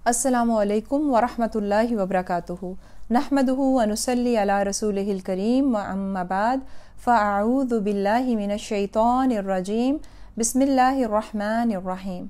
Assalamu-Alaikum wa Rahmatullahi wa Barakatuhu. Nahmaduhu wa nusalli ala rasulihil kareem wa amma ba'd. Fa'a'udhu billahi minash shaitanir rajim. Bismillahir rahmanir rahim.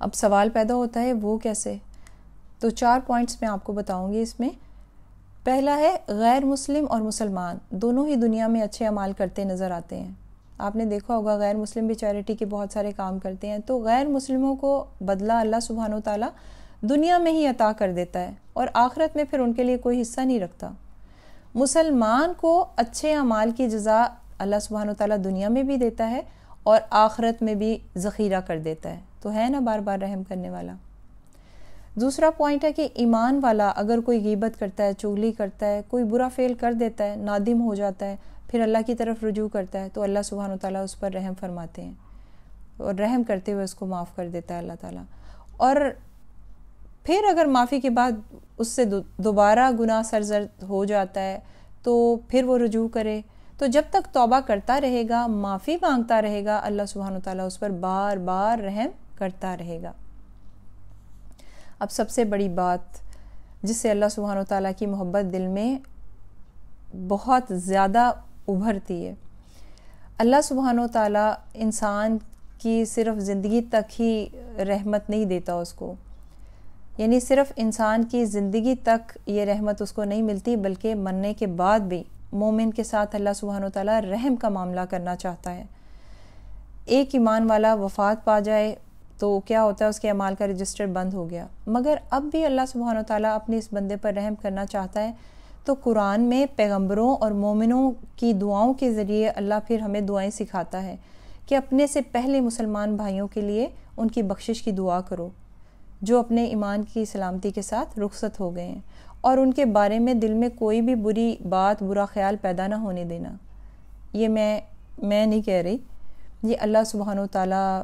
اب سوال پیدا ہوتا ہے وہ کیسے؟ تو 4 پوائنٹس میں آپ کو بتاؤں گی اس میں۔ پہلا ہے غیر مسلم اور مسلمان دونوں ہی دنیا میں اچھے اعمال کرتے نظر آتے ہیں۔ آپ نے دیکھا ہوگا غیر مسلم بھی چیریٹی کے بہت سارے کام کرتے ہیں، تو غیر مسلموں کو بدلہ اللہ سبحانہ و تعالیٰ دنیا میں ہی عطا کر دیتا ہے اور آخرت میں پھر ان کے لیے کوئی حصہ نہیں رکھتا۔ مسلمان کو اچھے اعمال کی جزا اللہ سبحانہ و تعالیٰ دنیا میں بھی دیتا ہے اور آخرت میں بھی ذخیرہ کر دیتا ہے، تو ہے نا بار بار رحم کرنے والا۔ دوسرا پوائنٹ ہے کہ ایمان والا اگر کوئی غیبت کرتا ہے، چغلی کرتا ہے، کوئی برا فعل کر دیتا ہے، نادم ہو جاتا ہے، پھر اللہ کی طرف رجوع کرتا ہے، تو اللہ سبحانہ و تعالیٰ اس پر رحم فرماتے ہیں اور رحم کرتے ہوئے اس کو معاف کر دیتا ہے اللہ تعالیٰ۔ اور پھر اگر معافی کے بعد اس سے دوبارہ گناہ سرزد ہو جاتا ہے تو پھر وہ رجوع کرے، تو جب تک توبہ کرتا رہے گا، معافی مانگتا رہے گا، اللہ سبحانہ و تعالیٰ اس پر بار بار رحم کرتا رہے گا۔ اب سب سے بڑی بات جس سے اللہ سبحانہ و تعالیٰ کی محبت دل میں بہت زیادہ ابھرتی ہے، اللہ سبحانہ و تعالیٰ انسان کی صرف زندگی تک ہی رحمت نہیں دیتا اس کو، یعنی صرف انسان کی زندگی تک یہ رحمت اس کو نہیں ملتی، بلکہ مرنے کے بعد بھی مومن کے ساتھ اللہ سبحانہ و تعالیٰ رحم کا معاملہ کرنا چاہتا ہے۔ ایک ایمان والا وفات پا جائے تو کیا ہوتا ہے، اس کے اعمال کا رجسٹر بند ہو گیا، مگر اب بھی اللہ سبحانہ و تعالیٰ اپنے اس بندے پر رحم کرنا چاہتا ہے، تو قرآن میں پیغمبروں اور مومنوں کی دعاؤں کے ذریعے اللہ پھر ہمیں دعائیں سکھاتا ہے کہ اپنے سے پہلے مسلمان بھائیوں کے لیے ان کی بخشش کی دعا کرو جو اپنے ایمان کی سلامتی کے ساتھ رخصت ہو گئے ہیں، اور ان کے بارے میں دل میں کوئی بھی بری بات، برا خیال پیدا نہ ہونے دینا۔ یہ میں نہیں کہہ رہی، یہ اللہ سبحانہ و تعالیٰ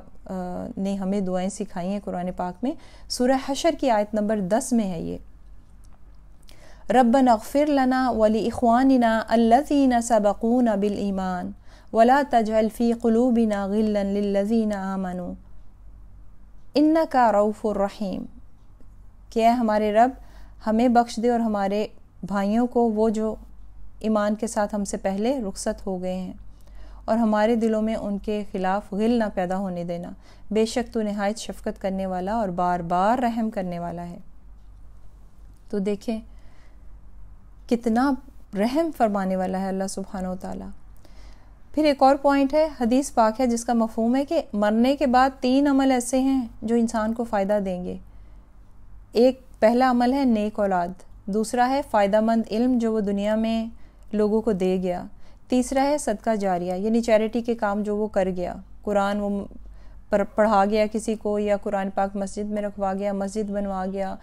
نے ہمیں دعائیں سکھائی ہیں قرآن پاک میں۔ سورہ حشر کی آیت نمبر 10 میں ہے یہ، ربنا اغفر لنا ولإخواننا الذین سبقونا بالایمان ولا تجعل فی قلوبنا غلا للذین آمنوا انک رؤوف الرحیم، کہ اے ہمارے رب ہمیں بخش دے اور ہمارے بھائیوں کو، وہ جو ایمان کے ساتھ ہم سے پہلے رخصت ہو گئے ہیں، اور ہمارے دلوں میں ان کے خلاف غل نہ پیدا ہونے دینا، بے شک تو نہایت شفقت کرنے والا اور بار بار رحم کرنے والا ہے۔ تو دیکھیں کتنا رحم فرمانے والا ہے اللہ سبحانہ و تعالیٰ۔ پھر ایک اور پوائنٹ ہے، حدیث پاک ہے جس کا مفہوم ہے کہ مرنے کے بعد 3 عمل ایسے ہیں جو انسان کو فائدہ دیں گے۔ ایک پہلا عمل ہے نیک اولاد، دوسرا ہے فائدہ مند علم جو وہ دنیا میں لوگوں کو دے گیا، تیسرا ہے صدقہ جاریہ یعنی چیریٹی کے کام جو وہ کر گیا، قرآن وہ پڑھا گیا کسی کو، یا قرآن پاک مسجد میں رکھوا گیا، مسجد بنوا گیا،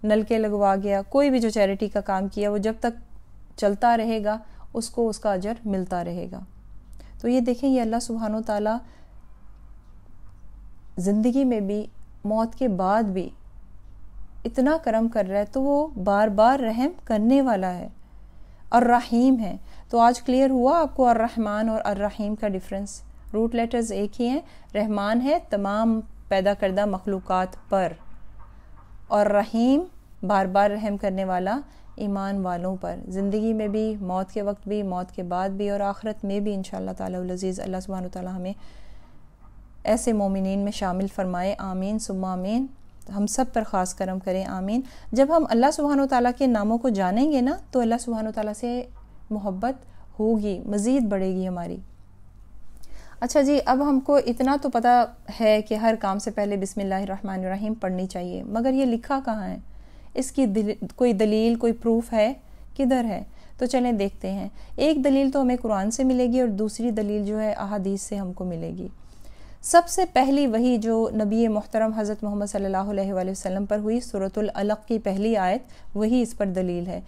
نلکے لگوا گیا، کوئی بھی جو چیریٹی کا کام کیا وہ جب تک چلتا رہے گا اس کو اس کا اجر ملتا رہے گا۔ تو یہ دیکھیں یہ اللہ سبحانہ و تعالیٰ زندگی میں بھی موت کے بعد بھی اتنا کرم کر رہا ہے، تو وہ بار بار رحم کرنے والا ہے، الرحیم ہے۔ تو آج کلیئر ہوا آپ کو الرحمن اور الرحیم کا ڈیفرنس، روٹ لیٹرز ایک ہی ہیں، رحمان ہے تمام پیدا کردہ مخلوقات پر، اور رحیم بار بار رحم کرنے والا ایمان والوں پر، زندگی میں بھی، موت کے وقت بھی، موت کے بعد بھی، اور آخرت میں بھی انشاءاللہ تعالی العزیز۔ اللہ سبحانہ وتعالی ہمیں ایسے مومنین میں شامل فرمائے، آمین ثم آمین، ہم سب پر خاص کرم کریں، آمین۔ جب ہم اللہ سبحانہ وتعالی کے ناموں کو جانیں گے نا تو اللہ سبحانہ وتعالی سے محبت ہوگی، مزید بڑھے گی ہماری۔ اچھا جی، اب ہم کو اتنا تو پتہ ہے کہ ہر کام سے پہلے بسم اللہ الرحمن الرحیم پڑھنی چاہیے، مگر یہ لکھا کہاں ہے؟ اس کی کوئی دلیل، کوئی پروف ہے؟ کدھر ہے؟ تو چلیں دیکھتے ہیں۔ ایک دلیل تو ہمیں قرآن سے ملے گی اور دوسری دلیل جو ہے احادیث سے ہم کو ملے گی۔ سب سے پہلی وہی جو نبی محترم حضرت محمد صلی اللہ علیہ وآلہ وسلم پر ہوئی، سورۃ العلق کی پہلی آیت، وہی اس پر دلیل ہے۔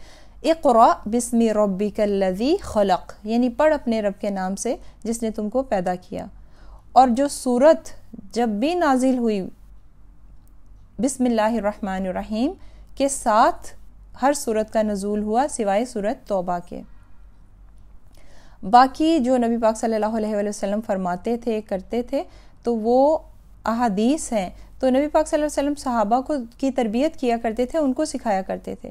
اقرأ بسم ربک الذی خلق، یعنی پڑھ اپنے رب کے نام سے جس نے تم کو پیدا کیا۔ اور جو سورت جب بھی نازل ہوئی بسم اللہ الرحمن الرحیم کے ساتھ ہر سورت کا نزول ہوا سوائے سورت توبہ کے۔ باقی جو نبی پاک صلی اللہ علیہ وآلہ وسلم فرماتے تھے، کرتے تھے، تو وہ احادیث ہیں۔ تو نبی پاک صلی اللہ علیہ وسلم صحابہ کو کی تربیت کیا کرتے تھے، ان کو سکھایا کرتے تھے،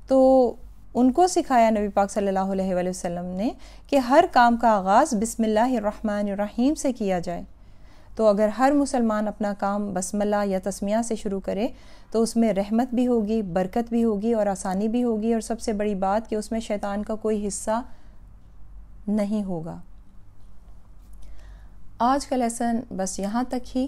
تو ان کو سکھایا نبی پاک صلی اللہ علیہ وآلہ وسلم نے کہ ہر کام کا آغاز بسم اللہ الرحمن الرحیم سے کیا جائے۔ تو اگر ہر مسلمان اپنا کام بسم اللہ یا تسمیہ سے شروع کرے تو اس میں رحمت بھی ہوگی، برکت بھی ہوگی اور آسانی بھی ہوگی، اور سب سے بڑی بات کہ اس میں شیطان کا کوئی حصہ نہیں ہوگا۔ آج کا لیسن بس یہاں تک ہی۔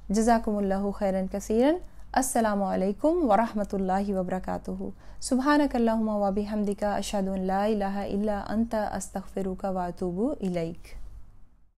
جزاکم اللہ خیرن کثیرن۔ السلام علیکم ورحمۃ اللہ وبرکاتہ۔ سبحانک اللہم و بحمدک، اشہد ان لا الہ الا انت، استغفرک و اتوب الیک۔